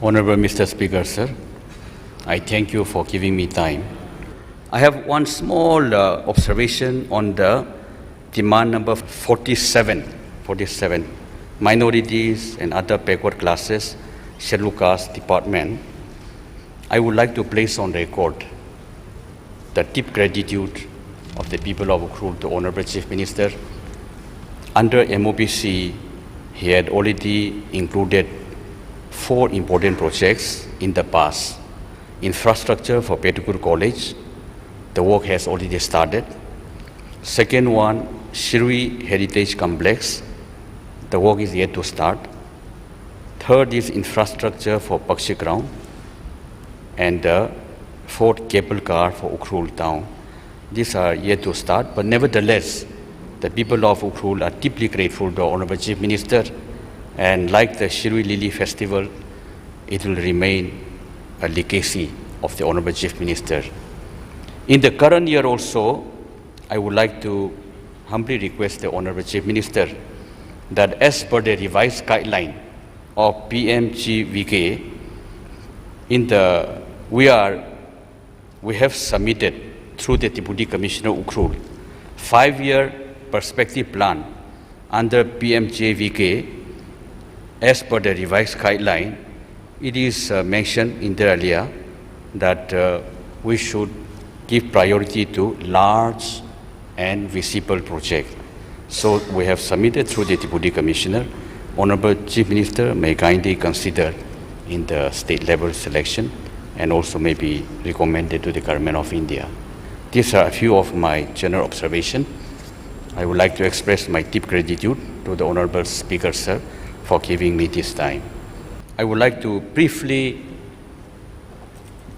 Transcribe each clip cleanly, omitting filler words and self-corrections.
Honorable Mr. Speaker, sir, I thank you for giving me time. I have one small observation on the demand number 47, minorities and other backward classes, scheduled caste department. I would like to place on record the deep gratitude of the people of Ukhrul to Honorable Chief Minister. Under MOPC, he had already included 4 important projects in the past. Infrastructure for Petukur College, the work has already started. Second one, Shirui Heritage Complex, the work is yet to start. Third is infrastructure for Pakshi Ground. And fourth, cable car for Ukhrul town. These are yet to start, but nevertheless, the people of Ukhrul are deeply grateful to Honorable Chief Minister, and like the Shirui Lily Festival, it will remain a legacy of the Honorable Chief Minister. In the current year also, I would like to humbly request the Honorable Chief Minister that as per the revised guideline of PMGVK, we have submitted through the Deputy Commissioner Ukhrul 5-year perspective plan under PMJVK. As per the revised guideline, it is mentioned in the earlier that we should give priority to large and visible projects. So we have submitted through the Deputy Commissioner. Honorable Chief Minister may kindly consider in the state level selection and also may be recommended to the Government of India. These are a few of my general observations. I would like to express my deep gratitude to the Honorable Speaker, sir, for giving me this time. I would like to briefly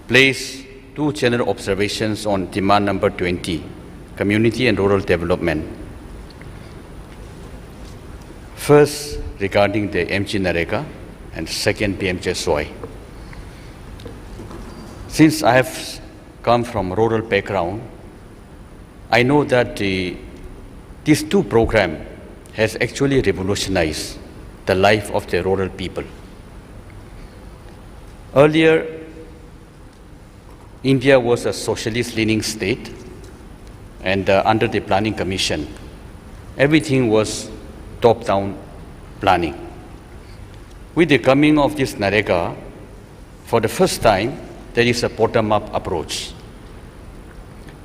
place 2 general observations on demand number 20, community and rural development. First, regarding the MG Nareka, and second, PMJSY. Since I have come from rural background, I know that these 2 programs has actually revolutionized the life of the rural people. Earlier, India was a socialist-leaning state, and under the Planning Commission, everything was top-down planning. With the coming of this Nareka, for the first time, there is a bottom-up approach.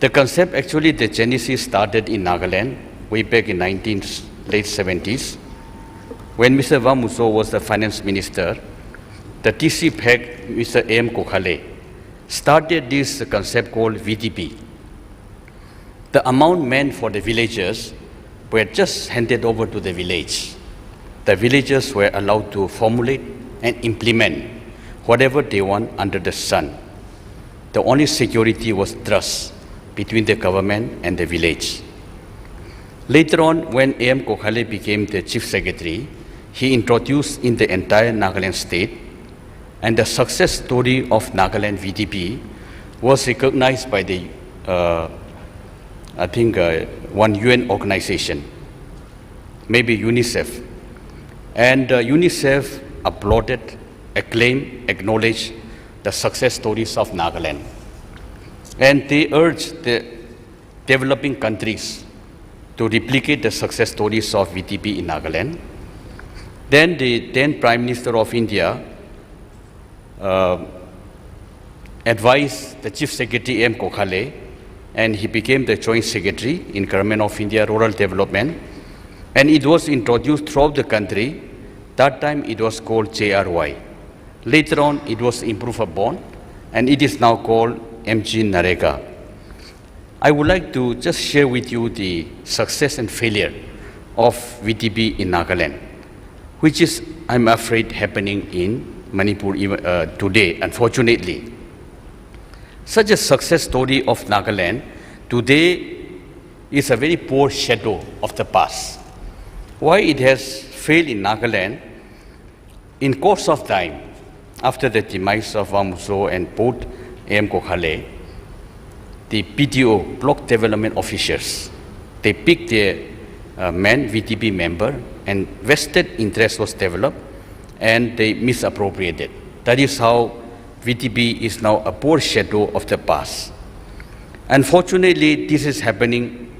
The concept, actually, the genesis started in Nagaland way back in late 70s. When Mr. Vamuso was the finance minister, the TC PEC, Mr. A.M. Kokhale, started this concept called VDP. The amount meant for the villagers were just handed over to the village. The villagers were allowed to formulate and implement whatever they want under the sun. The only security was trust between the government and the village. Later on, when A.M. Kokhale became the chief secretary, he introduced in the entire Nagaland state, and the success story of Nagaland VDP was recognized by the, one UN organization, maybe UNICEF. And UNICEF applauded, acclaimed, acknowledged the success stories of Nagaland. And they urged the developing countries to replicate the success stories of VDP in Nagaland. Then the then Prime Minister of India advised the Chief Secretary M. Kokhale, and he became the Joint Secretary in Government of India Rural Development. And it was introduced throughout the country. That time it was called JRY. Later on it was improved upon, and it is now called MG Nareka. I would like to just share with you the success and failure of VDP in Nagaland, which is, I'm afraid, happening in Manipur today, unfortunately. Such a success story of Nagaland today is a very poor shadow of the past. Why it has failed in Nagaland? In course of time, after the demise of Vamuso and both A.M. Kokhale, the BDO, Block Development Officers, they picked their VDP member, and vested interest was developed, and they misappropriated. That is how VTB is now a poor shadow of the past. Unfortunately, this is happening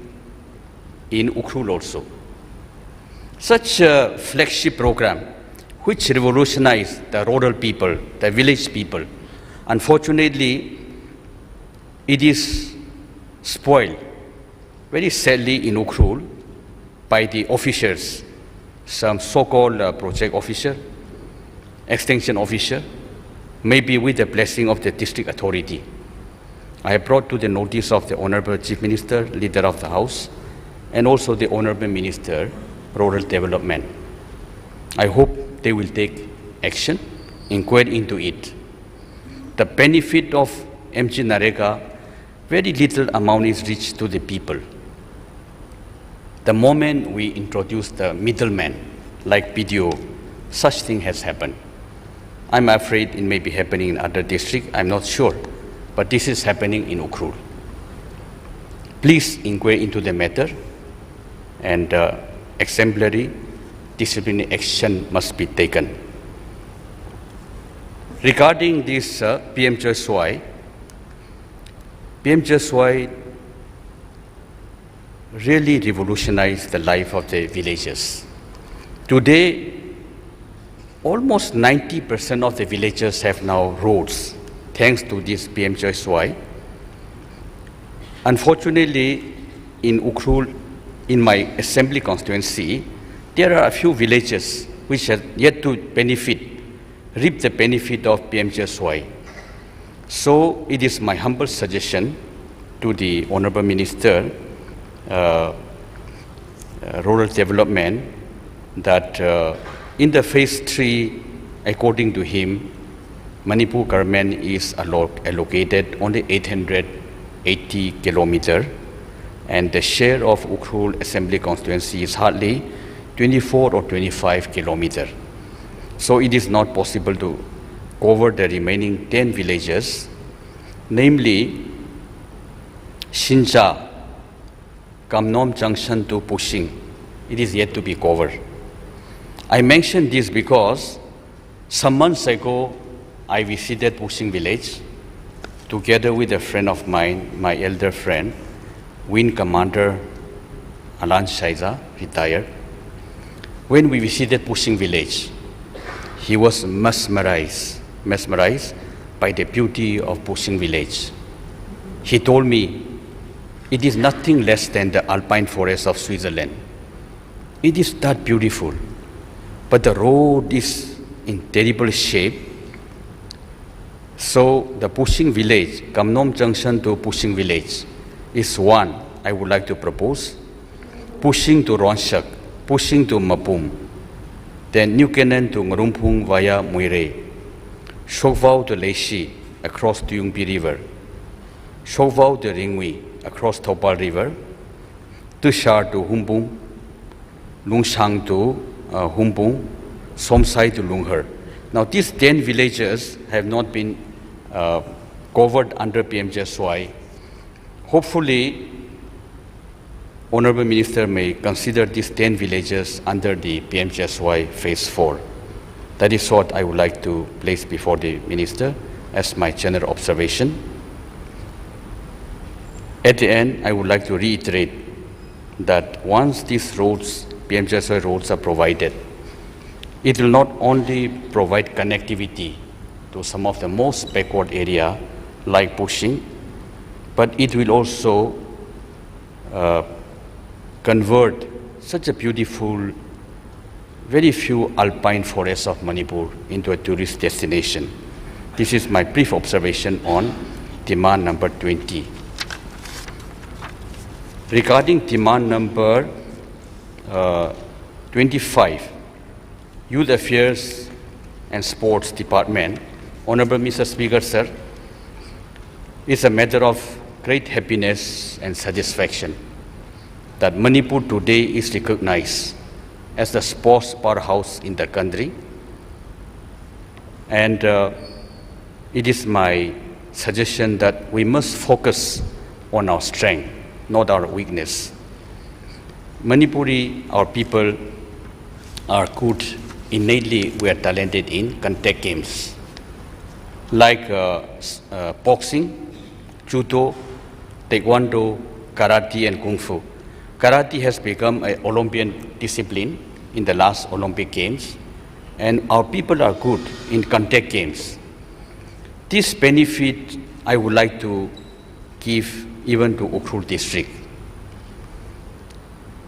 in Ukhrul also. Such a flagship program, which revolutionized the rural people, the village people, unfortunately, it is spoiled very sadly in Ukhrul by the officers, some so-called project officer, extension officer, maybe with the blessing of the district authority. I have brought to the notice of the Honorable Chief Minister, Leader of the House, and also the Honorable Minister, Rural Development. I hope they will take action, inquire into it. The benefit of MG Narega, very little amount is reached to the people. The moment we introduce the middleman, like BDO, such thing has happened. I'm afraid it may be happening in other districts, I'm not sure, but this is happening in Ukhrul. Please inquire into the matter, and exemplary disciplinary action must be taken. Regarding this PM Jeswai really revolutionized the life of the villagers. Today, almost 90% of the villagers have now roads, thanks to this PM Jeswai. Unfortunately, in Ukhrul, in my assembly constituency, there are a few villages which have yet to reap the benefit of PM Jeswai. So it is my humble suggestion to the Honorable Minister, Rural Development, that in the phase 3, according to him, Manipur government is allocated only 880 kilometers, and the share of Ukhrul Assembly constituency is hardly 24 or 25 kilometers. So it is not possible to cover the remaining 10 villages, namely Shinja, Kamnom Junction to Pushing. It is yet to be covered. I mention this because some months ago, I visited Pushing village together with a friend of mine, my elder friend, Wing Commander Alan Shaiza, retired. When we visited Pushing village, he was mesmerized by the beauty of Pushing village. He told me, it is nothing less than the alpine forest of Switzerland. It is that beautiful, but the road is in terrible shape. So the Pushing village, Kamnom Junction to Pushing village, is one I would like to propose. Pushing to Ronshak, Pushing to Mapum, then New Canaan to Ngurumpung via Muire, Shokvau to Leishi across Tuyungpi River, Shokvau to Ringwi across Topal River, Tushar to Humbung, Lungshang to Humbung, Somsai to Lungher. Now these 10 villages have not been covered under PM Jeswai. Hopefully, Honorable Minister may consider these 10 villages under the PM Jeswai Phase 4. That is what I would like to place before the Minister as my general observation. At the end, I would like to reiterate that once these roads, PM Jeswai roads, are provided, it will not only provide connectivity to some of the most backward area like Pushing, but it will also convert such a beautiful, very few alpine forests of Manipur into a tourist destination. This is my brief observation on demand number 20. Regarding demand number 25, Youth Affairs and Sports Department, Honorable Mr. Speaker, sir, it's a matter of great happiness and satisfaction that Manipur today is recognized as the sports powerhouse in the country. And it is my suggestion that we must focus on our strength, not our weakness. Manipuri, our people, are good. Innately, we are talented in contact games. like boxing, judo, taekwondo, karate, and kung fu. Karate has become an Olympian discipline in the last Olympic Games, and our people are good in contact games. This benefit I would like to give even to Ukhrul district.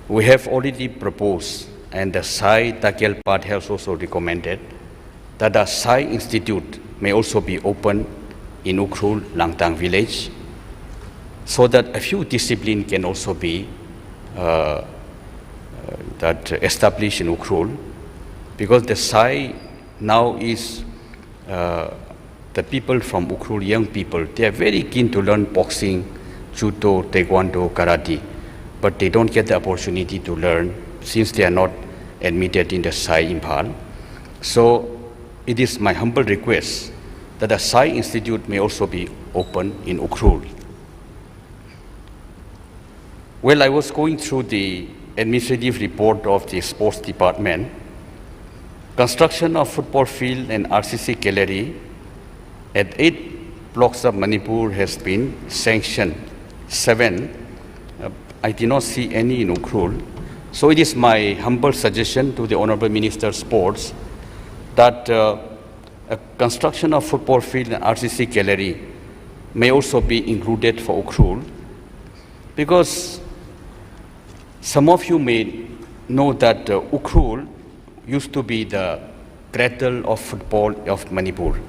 We have already proposed, and the Sai Takyal part has also recommended, that the Sai Institute may also be opened in Ukhrul Langtang village, so that a few disciplines can also be established in Ukhrul, because the Sai now is the people from Ukhrul, young people, they are very keen to learn boxing, judo, taekwondo, karate, but they don't get the opportunity to learn since they are not admitted in the Sai Impal. So it is my humble request that the Sai Institute may also be open in Ukhrul. Well, I was going through the administrative report of the sports department. Construction of football field and RCC gallery at 8 blocks of Manipur has been sanctioned. 7, I did not see any in Ukhrul. So it is my humble suggestion to the Honorable Minister of Sports that a construction of football field and RCC gallery may also be included for Ukhrul, because some of you may know that Ukhrul used to be the cradle of football of Manipur.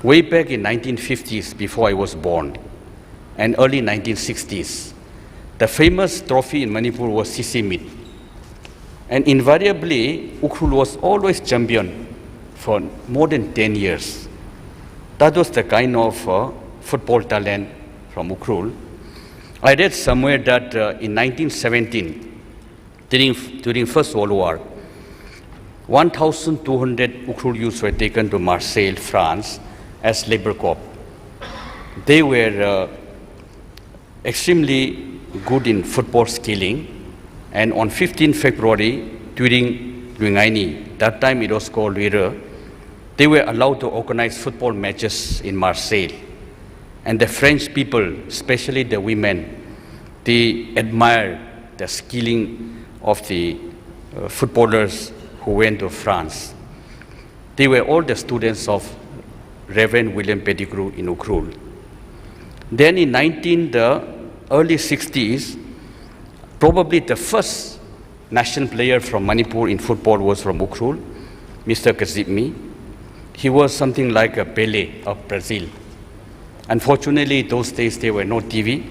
Way back in 1950s, before I was born, and early 1960s, the famous trophy in Manipur was Sisimit. And invariably, Ukhrul was always champion for more than 10 years. That was the kind of football talent from Ukhrul. I read somewhere that in 1917, during First World War, 1,200 Ukhrul youths were taken to Marseille, France, as labor corps. They were extremely good in football skilling, and on 15 February, during Luingaini, that time it was called Luire, they were allowed to organize football matches in Marseille. And the French people, especially the women, they admired the skilling of the footballers who went to France. They were all the students of Reverend William Pettigrew in Ukhrul. Then in the early 60s, probably the first national player from Manipur in football was from Ukhrul, Mr. Kazipmi. He was something like a Pele of Brazil. Unfortunately, those days there were no TV.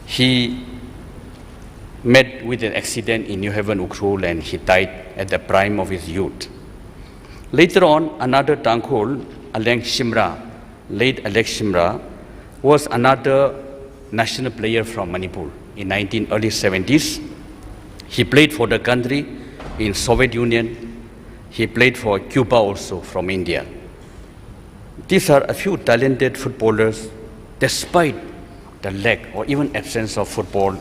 He met with an accident in New Haven, Ukhrul, and he died at the prime of his youth. Later on, another Tangkhul, Aleng Shimra, late Aleng Shimra, was another national player from Manipur in early 70s. He played for the country in Soviet Union. He played for Cuba also from India. These are a few talented footballers, despite the lack or even absence of football,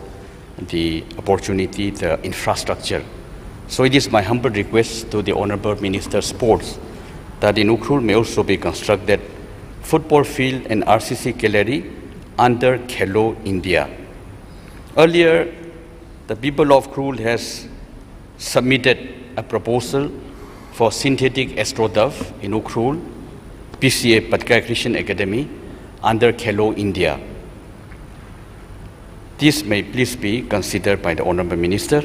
the opportunity, the infrastructure. So it is my humble request to the Honorable Minister of Sports that in Ukhrul may also be constructed football field and RCC gallery under Khelo India. Earlier, the people of Ukhrul has submitted a proposal for synthetic astroturf in Ukhrul, PCA Patkar Christian Academy, under Khelo India. This may please be considered by the Honorable Minister.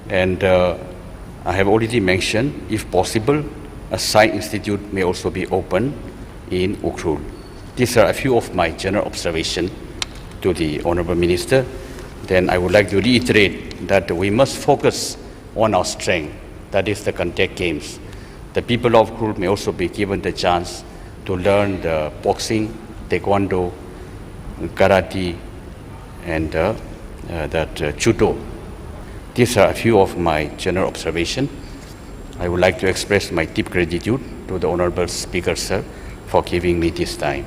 And I have already mentioned, if possible, a Sai Institute may also be opened in Ukhrul. These are a few of my general observations to the Honorable Minister. Then I would like to reiterate that we must focus on our strength, that is the contact games. The people of Ukhrul may also be given the chance to learn the boxing, taekwondo, karate, and judo. These are a few of my general observations. I would like to express my deep gratitude to the Honorable Speaker, sir, for giving me this time.